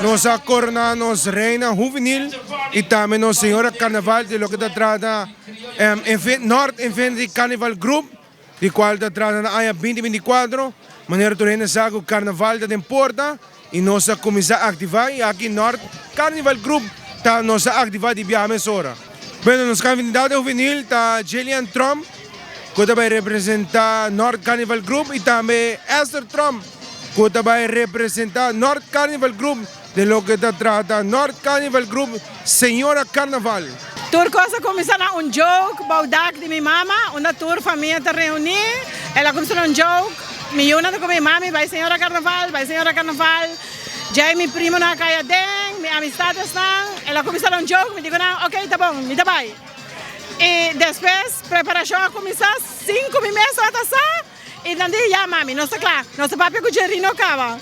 Nossa corona, nos reina juvenil e também nos senhora carnaval de lo que da trata North Infinity Carnival Group, di qual da trata na AIA 2024, maneira tu reina sa o carnaval da temporada e nossa comissão ativa e aqui North Carnival Group tá nossa ativa de viagens ora. Bueno, nos candidato juvenil tá Jillian Trump, que vai representar North Carnival Group e também Esther Trump, que vai representar North Carnival Group de lo que da trata North Carnival Group Senhora Carnaval. Tour cosa começou um joke, baudak de minha mama, uma tour família te reunir, ela começou um joke, me una com minha mami, vai Senhora Carnaval, já meu primo na caia deng, minha amistade estão, ela começou um joke, me digo não, ok, tá bom, me dá vai. E depois, preparação a começar, 5 meses até só, e não digo, já mami, não está claro, nosso papi com o Gerino cava.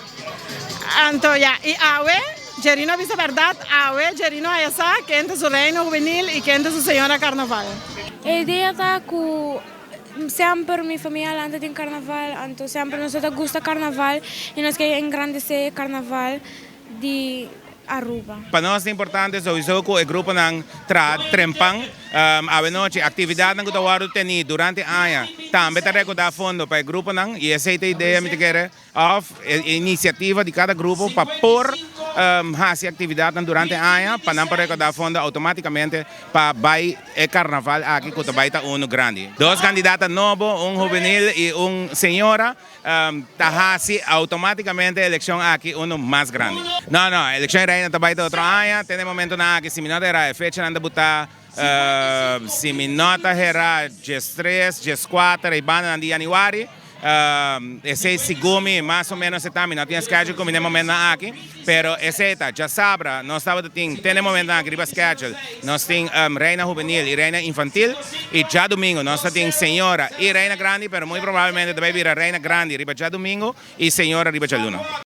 Então, já, e awe, Gerino visa verdade, awe, Gerino é essa, que entra o reino juvenil e que entra o Senhora Carnaval. A ideia está que sempre minha família anda em carnaval, então sempre nós gosta carnaval e nós queremos engrandecer carnaval de Aruba. Para nós é importante sowieso que o grupo ng Trempang a noite atividade que o teni durante a ano também está recordar fundo para o grupo ng e essa é a ideia me quer of iniciativa de cada grupo para pôr essa atividade durante a ano para não recordar fundo automaticamente para vai carnaval aqui que vai estar grande. Dois candidatos novos, juvenil e senhora, tá automaticamente a eleição aqui mais grande. Não, a eleição reina também está outro ano, tem momento na que se me nota era a fecha anda botar se me nota era dias 3, dias 4 e banda de januário. Esse segundo, mais ou menos, está não tinha schedule como no momento aqui, pero esse está, já sabe, nós estamos tem momento aqui, riba schedule, nós temos reina juvenil e reina infantil, e já domingo nós temos senhora e reina grande, pero muito provavelmente vai vir a reina grande riba já domingo e senhora riba já luna.